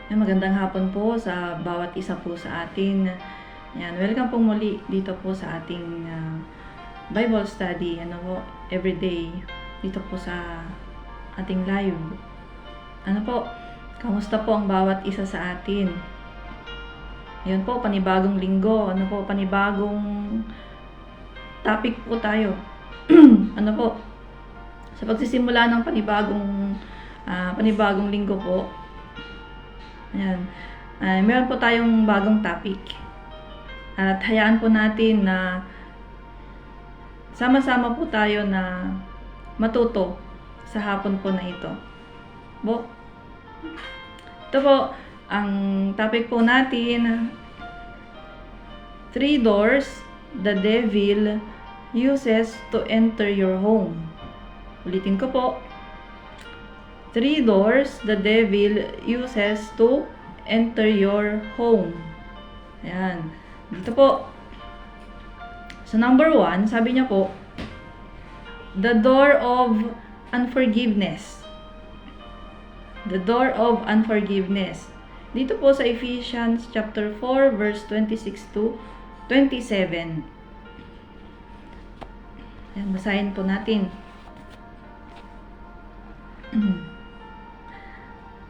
Magandang hapon po sa bawat isa po sa atin. Welcome po muli dito po sa ating Bible study, everyday dito po sa ating live. Kamusta po ang bawat isa sa atin? Yan po, panibagong linggo, panibagong topic po tayo. Sa pagsisimula ng panibagong linggo po, meron po tayong bagong topic. At hayaan po natin na sama-sama po tayo na matuto sa hapon po na ito. Ito po, ang topic po natin, 3 doors the devil uses to enter your home. Ulitin ko po. 3 doors the devil uses to enter your home. Ayan. Dito po. So number 1, sabi niya po, the door of unforgiveness. The door of unforgiveness. Dito po sa Ephesians chapter 4 verse 26 to 27. Ayan, basahin po natin.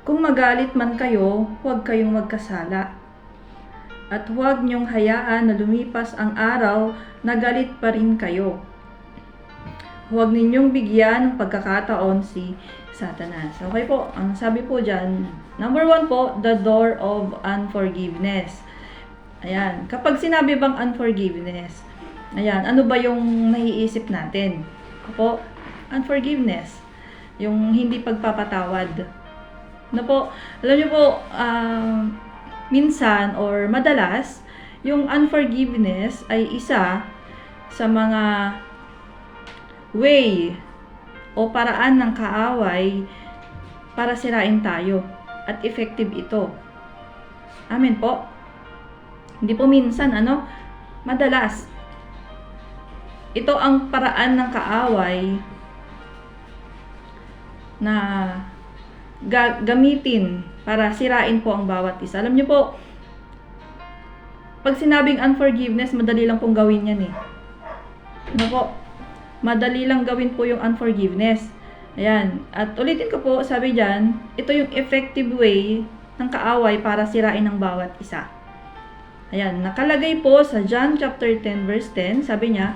Kung magalit man kayo, huwag kayong magkasala. At huwag niyong hayaan na lumipas ang araw na galit pa rin kayo. Huwag ninyong bigyan ng pagkakataon si Satanas. Okay po, ang sabi po dyan, number 1 po, the door of unforgiveness. Ayan, kapag sinabi bang unforgiveness, ayan, ano ba yung naiisip natin? Po, unforgiveness. Yung hindi pagpapatawad. Alam niyo po, minsan or madalas, yung unforgiveness ay isa sa mga way o paraan ng kaaway para sirain tayo at effective ito. Amen po. Hindi po minsan, madalas. Ito ang paraan ng kaaway na gamitin para sirain po ang bawat isa. Alam niyo po, pag sinabing unforgiveness, madali lang pong gawin yan eh. Madali lang gawin po yung unforgiveness. Ayan. At ulitin ko po, sabi dyan, ito yung effective way ng kaaway para sirain ang bawat isa. Ayan. Nakalagay po sa John chapter 10 verse 10, sabi niya,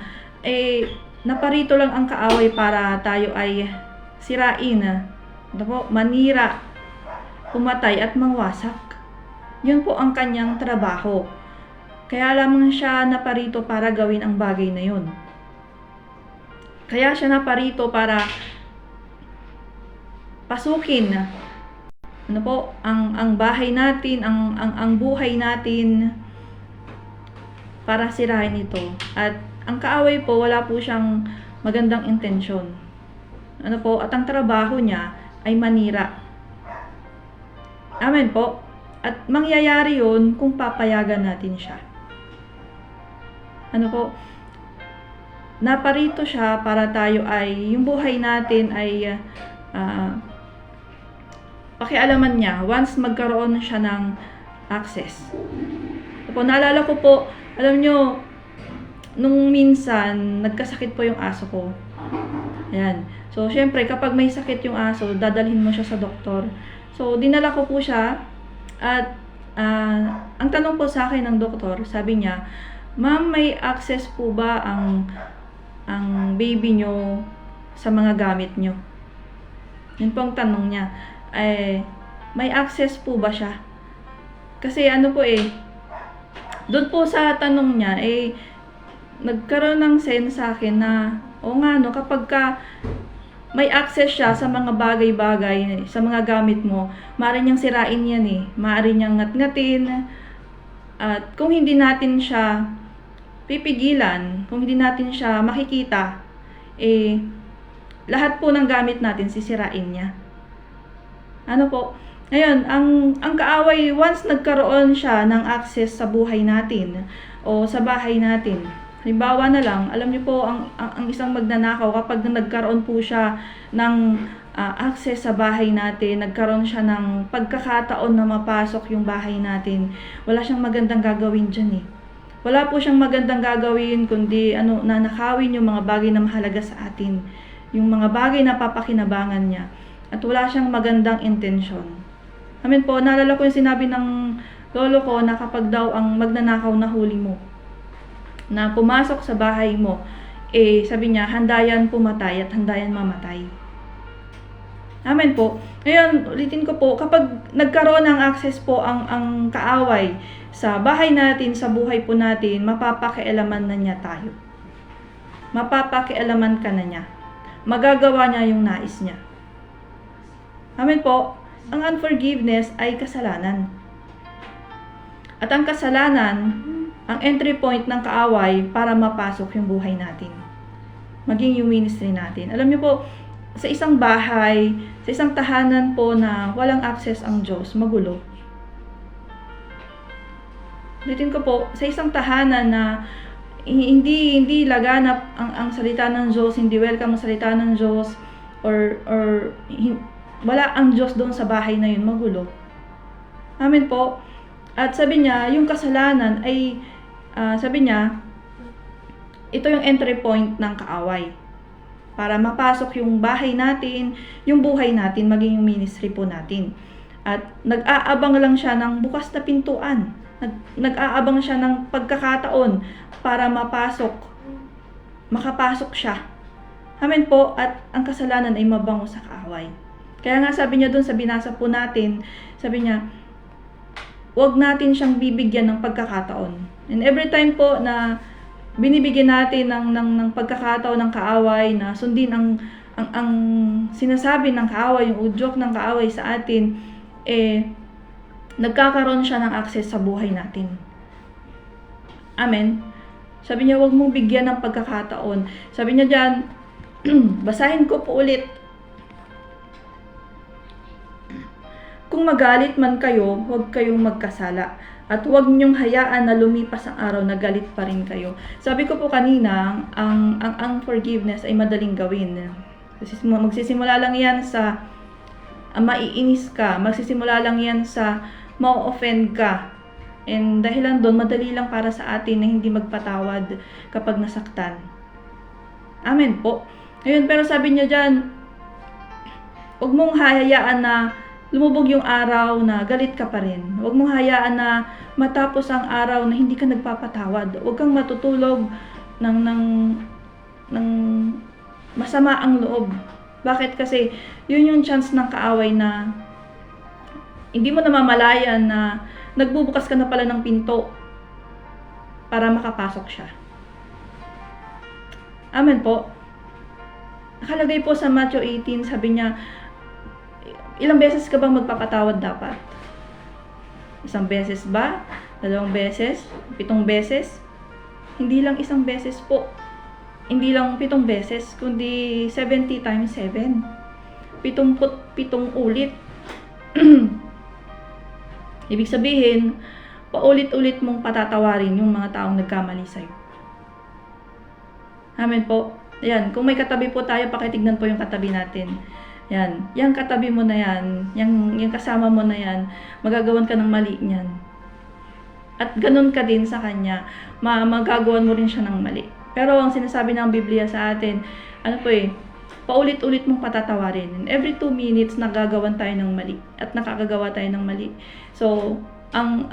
naparito lang ang kaaway para tayo ay sirain, manira, pumatay at mangwasak. Yun po ang kanyang trabaho. Kaya lamang siya naparito para gawin ang bagay na yun. Kaya siya naparito para pasukin ang bahay natin, ang buhay natin, para sirahin ito. At ang kaaway po, wala po siyang magandang intensyon. At ang trabaho niya ay manira. Amen po. At mangyayari yun kung papayagan natin siya. Naparito siya para tayo ay, yung buhay natin ay pakialaman niya once magkaroon siya ng access. Naalala ko po, alam nyo, nung minsan, nagkasakit po yung aso ko. Ayan. So, syempre, kapag may sakit yung aso, dadalhin mo siya sa doktor. So, dinala ko po siya. At, ang tanong po sa akin ng doktor, sabi niya, "Ma'am, may access po ba ang baby nyo sa mga gamit nyo?" Yun po ang tanong niya. May access po ba siya? Kasi doon po sa tanong niya, nagkaroon ng sense sa akin na, kapag may access siya sa mga bagay-bagay, sa mga gamit mo, maaari niyang sirain yan maaari niyang ngat-ngatin. At kung hindi natin siya pipigilan, kung hindi natin siya makikita, lahat po ng gamit natin sisirain niya. Ngayon, ang kaaway, once nagkaroon siya ng access sa buhay natin o sa bahay natin, Halimbawa na lang, alam niyo po, ang isang magnanakaw, kapag nagkaroon po siya ng access sa bahay natin, nagkaroon siya ng pagkakataon na mapasok yung bahay natin, wala siyang magandang gagawin dyan eh. Wala po siyang magandang gagawin, kundi nanakawin yung mga bagay na mahalaga sa atin. Yung mga bagay na papakinabangan niya. At wala siyang magandang intensyon. Amen po, naalala ko yung sinabi ng lolo ko na kapag daw ang magnanakaw na huli mo, na pumasok sa bahay mo, sabi niya, handayan pumatay at handayan mamatay. Amen po. Ngayon, ulitin ko po, kapag nagkaroon ng access po ang kaaway sa bahay natin, sa buhay po natin, mapapakialaman na niya tayo. Mapapakialaman ka na niya. Magagawa niya yung nais niya. Amen po. Ang unforgiveness ay kasalanan. At ang kasalanan, ang entry point ng kaaway para mapasok yung buhay natin. Maging yung ministry natin. Alam niyo po, sa isang bahay, sa isang tahanan po na walang access ang Diyos, magulo. Ulitin ko po, sa isang tahanan na hindi laganap ang salita ng Diyos, hindi welcome ang salita ng Diyos, or wala ang Diyos doon sa bahay na yun, magulo. Amen po. At sabi niya, yung kasalanan ay sabi niya, ito yung entry point ng kaaway. Para mapasok yung bahay natin, yung buhay natin, maging yung ministry po natin. At nag-aabang lang siya ng bukas na pintuan. Nag-aabang siya ng pagkakataon para makapasok siya. Amen po, at ang kasalanan ay mabango sa kaaway. Kaya nga sabi niya doon sa binasa po natin, sabi niya, huwag natin siyang bibigyan ng pagkakataon. And every time po na binibigyan natin ng pagkakataon ng kaaway na sundin ang sinasabi ng kaaway, yung udyok ng kaaway sa atin, nagkakaroon siya ng access sa buhay natin. Amen. Sabi niya, huwag mong bigyan ng pagkakataon. Sabi niya diyan, basahin ko po ulit. Kung magalit man kayo, huwag kayong magkasala. At huwag niyong hayaan na lumipas ang araw na galit pa rin kayo. Sabi ko po kanina, ang forgiveness ay madaling gawin. Magsisimula lang yan sa maiinis ka. Magsisimula lang yan sa ma-offend ka. And dahilan doon, madali lang para sa atin na hindi magpatawad kapag nasaktan. Amen po. Ngayon, pero sabi niya dyan, huwag mong hayaan na lumubog yung araw na galit ka pa rin. Huwag mong hayaan na matapos ang araw na hindi ka nagpapatawad. Huwag kang matutulog ng masama ang loob. Bakit? Kasi yun yung chance ng kaaway na hindi mo namamalayan na nagbubukas ka na pala ng pinto para makapasok siya. Amen po. Nakalagay po sa Matthew 18, sabi niya, ilang beses ka bang magpapatawad dapat? Isang beses ba? 2 beses? 7 beses? Hindi lang isang beses po. Hindi lang 7 beses, kundi 70 times 7. 77 ulit. Ibig sabihin, paulit-ulit mong patatawarin yung mga taong nagkamali sa'yo. Amen po. Ayan, kung may katabi po tayo, pakitignan po yung katabi natin. Yan, yung katabi mo na yan, yung kasama mo na yan, magagawan ka ng mali niyan. At ganun ka din sa kanya, magagawan mo rin siya ng mali. Pero ang sinasabi ng Biblia sa atin, paulit-ulit mong patatawarin. And every 2 minutes, nagagawan tayo ng mali. At nakakagawa tayo ng mali. So, ang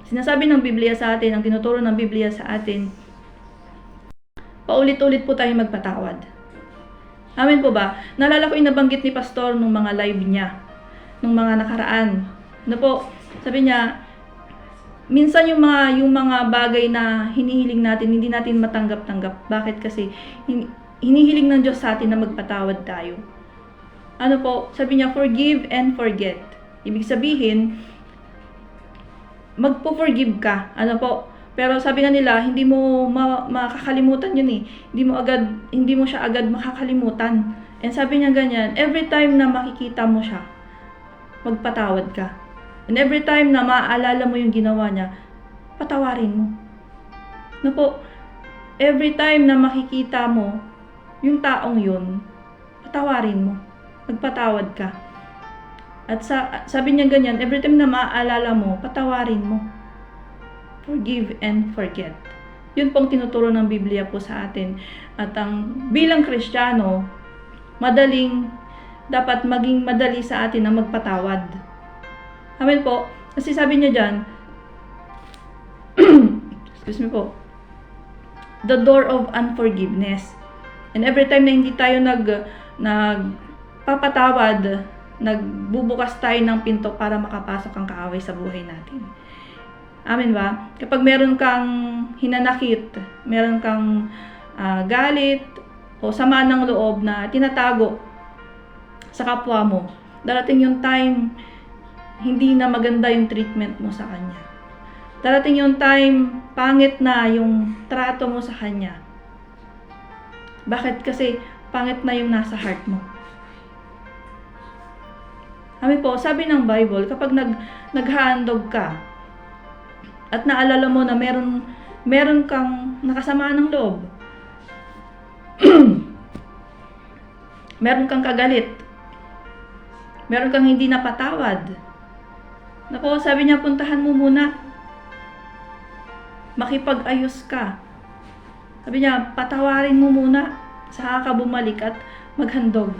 sinasabi ng Biblia sa atin, ang tinuturo ng Biblia sa atin, paulit-ulit po tayo magpatawad. Amen po ba? Naalala ko yung nabanggit ni Pastor nung mga live niya, nung mga nakaraan. Ano po, sabi niya, minsan yung mga bagay na hinihiling natin, hindi natin matanggap-tanggap. Bakit? Kasi hinihiling ng Diyos sa atin na magpatawad tayo. Ano po, sabi niya, forgive and forget. Ibig sabihin, magpo-forgive ka. Ano po, pero sabi nga nila, hindi mo makakalimutan yun eh. Hindi mo siya agad makakalimutan. And sabi niya ganyan, every time na makikita mo siya, magpatawad ka. And every time na maaalala mo yung ginawa niya, patawarin mo. Na po, every time na makikita mo yung taong yun, patawarin mo. Magpatawad ka. At sabi niya ganyan, every time na maaalala mo, patawarin mo. Forgive and forget. Yun pong tinuturo ng Biblia po sa atin. At bilang Kristiyano, dapat maging madali sa atin na magpatawad. Amen po. Kasi sabi niya dyan, excuse me po, the door of unforgiveness. And every time na hindi tayo nagpapatawad, nagbubukas tayo ng pinto para makapasok ang kaaway sa buhay natin. Amen ba? Kapag meron kang hinanakit, meron kang galit o sama ng loob na tinatago sa kapwa mo, darating yung time, hindi na maganda yung treatment mo sa kanya. Darating yung time, pangit na yung trato mo sa kanya. Bakit? Kasi pangit na yung nasa heart mo. Amen po, sabi ng Bible, kapag naghahandog ka, at naalala mo na meron kang nakasama ng loob, meron kang kagalit, meron kang hindi napatawad, naku, sabi niya, puntahan mo muna, makipag-ayos ka. Sabi niya, patawarin mo muna, saka ka bumalik at maghandog.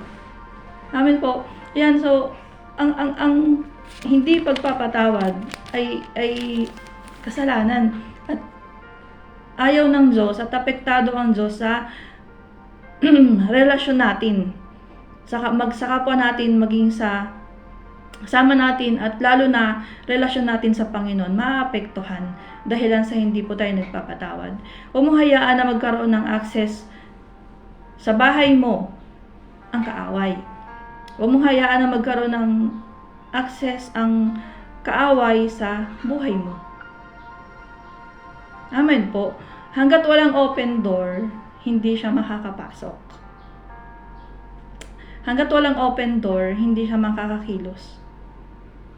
Amen po. Yan, so ang hindi pagpapatawad ay kasalanan at ayaw ng Diyos at apektado ang Diyos sa relasyon natin sa kapwa natin, maging sa kasama natin, at lalo na relasyon natin sa Panginoon maapektuhan dahilan sa hindi po tayo nagpapatawad. Huwag mong hayaan na magkaroon ng access sa bahay mo ang kaaway. Huwag mong hayaan na magkaroon ng access ang kaaway sa buhay mo. Amen po. Hanggat walang open door, hindi siya makakapasok. Hanggat walang open door, hindi siya makakakilos.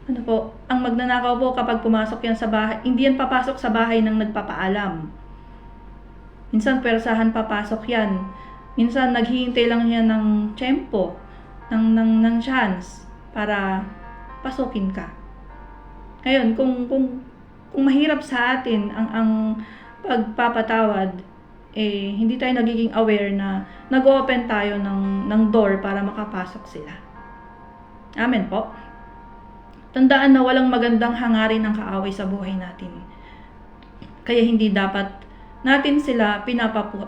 Ano po? Ang magnanakaw po, kapag pumasok yan sa bahay, hindi yan papasok sa bahay ng nagpapaalam. Minsan, pwersahan papasok yan. Minsan, naghihintay lang yan ng tiyempo, ng chance, para pasukin ka. Ngayon, kung mahirap sa atin ang pagpapatawad, hindi tayo nagiging aware na nag-open tayo ng door para makapasok sila. Amen po. Tandaan na walang magandang hangarin ng kaaway sa buhay natin. Kaya hindi dapat natin sila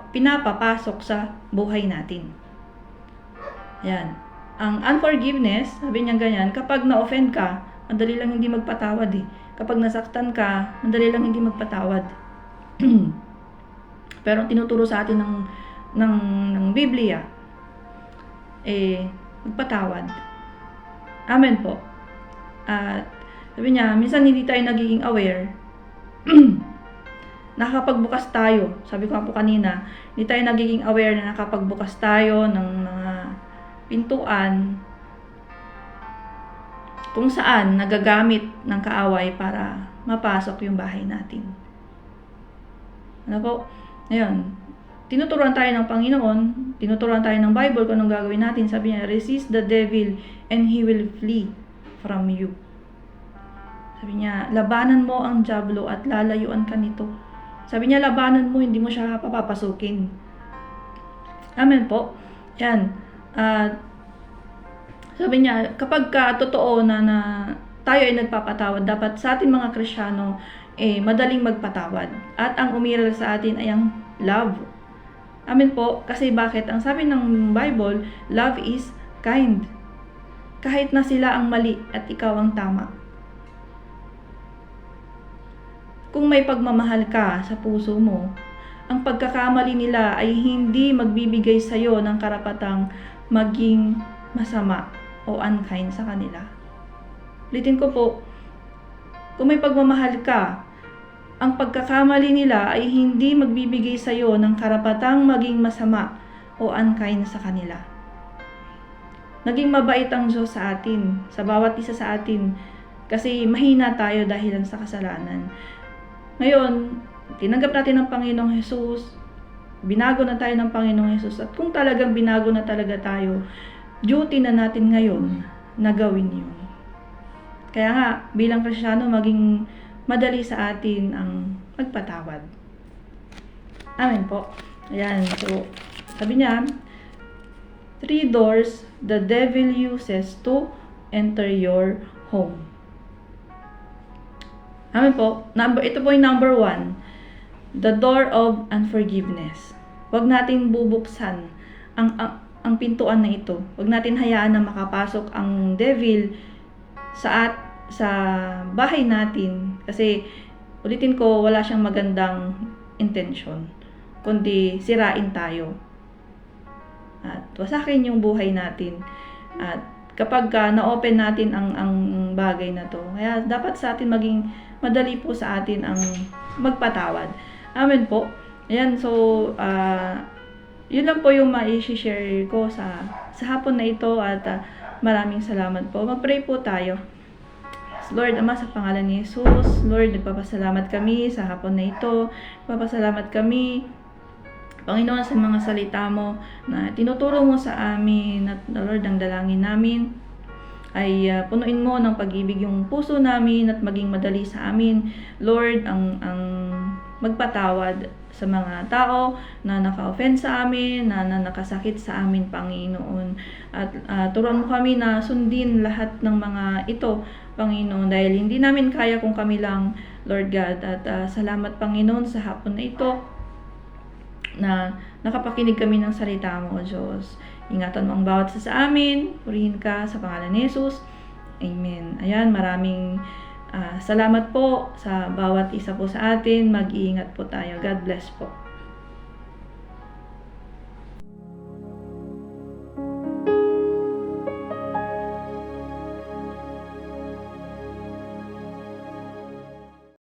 pinapapasok sa buhay natin. Yan. Ang unforgiveness, sabi niya ganyan, kapag na-offend ka, madali lang hindi magpatawad eh. Kapag nasaktan ka, madali lang hindi magpatawad. Pero tinuturo sa atin ng Biblia, magpatawad. Amen po. At sabi niya, minsan hindi tayo nagiging aware. Nakakapagbukas tayo. Sabi ko po kanina, hindi tayo nagiging aware na nakapagbukas tayo ng mga pintuan kung saan nagagamit ng kaaway para mapasok yung bahay natin. Ano po? Ngayon, tinuturuan tayo ng Panginoon, tinuturuan tayo ng Bible kung anong gagawin natin. Sabi niya, resist the devil and he will flee from you. Sabi niya, labanan mo ang dyablo at lalayuan ka nito. Sabi niya, labanan mo, hindi mo siya papapasukin. Amen po. Yan. Sabi niya, kapag totoo na tayo ay nagpapatawad, dapat sa ating mga Kristiyano, madaling magpatawad. At ang umiral sa atin ay ang love. Amen po. Kasi bakit? Ang sabi ng Bible, love is kind. Kahit na sila ang mali at ikaw ang tama. Kung may pagmamahal ka sa puso mo, ang pagkakamali nila ay hindi magbibigay sa iyo ng karapatang maging masama o unkind sa kanila. Ulitin ko po, kung may pagmamahal ka, ang pagkakamali nila ay hindi magbibigay sa iyo ng karapatang maging masama o unkind sa kanila. Naging mabait ang Diyos sa atin, sa bawat isa sa atin, kasi mahina tayo dahilan sa kasalanan. Ngayon, tinanggap natin ng Panginoong Jesus, binago na tayo ng Panginoong Jesus, at kung talagang binago na talaga tayo, duty na natin ngayon na gawin yun. Kaya nga, bilang Kristiyano, maging madali sa atin ang magpatawad. Amen po. Ayan, so, sabi niya, 3 doors the devil uses to enter your home. Amen po. Ito po yung number 1. The door of unforgiveness. Huwag natin bubuksan ang pintuan na ito. Huwag natin hayaan na makapasok ang devil sa bahay natin. Kasi, ulitin ko, wala siyang magandang intention, kundi sirain tayo. At wasakin yung buhay natin. At kapag na-open natin ang bagay na to, kaya dapat sa atin maging madali po sa atin ang magpatawad. Amen po. Ayan, so, yun lang po yung ma-share ko sa hapon na ito, at maraming salamat po. Mag-pray po tayo. Lord, Ama, sa pangalan ni Jesus, Lord, nagpapasalamat kami sa hapon na ito. Nagpapasalamat kami, Panginoon, sa mga salita mo na tinuturo mo sa amin, at Lord, ang dalangin namin ay punuin mo ng pag-ibig yung puso namin, at maging madali sa amin, Lord, ang magpatawad sa mga tao na naka-offend sa amin, na nakasakit sa amin, Panginoon. At turuan mo kami na sundin lahat ng mga ito, Panginoon, dahil hindi namin kaya kung kami lang, Lord God. At salamat, Panginoon, sa hapon na ito na nakapakinig kami ng salita mo, O Diyos. Ingatan mo ang bawat isa sa amin. Purihin ka sa pangalan ni Jesus. Amen. Ayan, maraming salamat po sa bawat isa po sa atin. Mag-iingat po tayo. God bless po.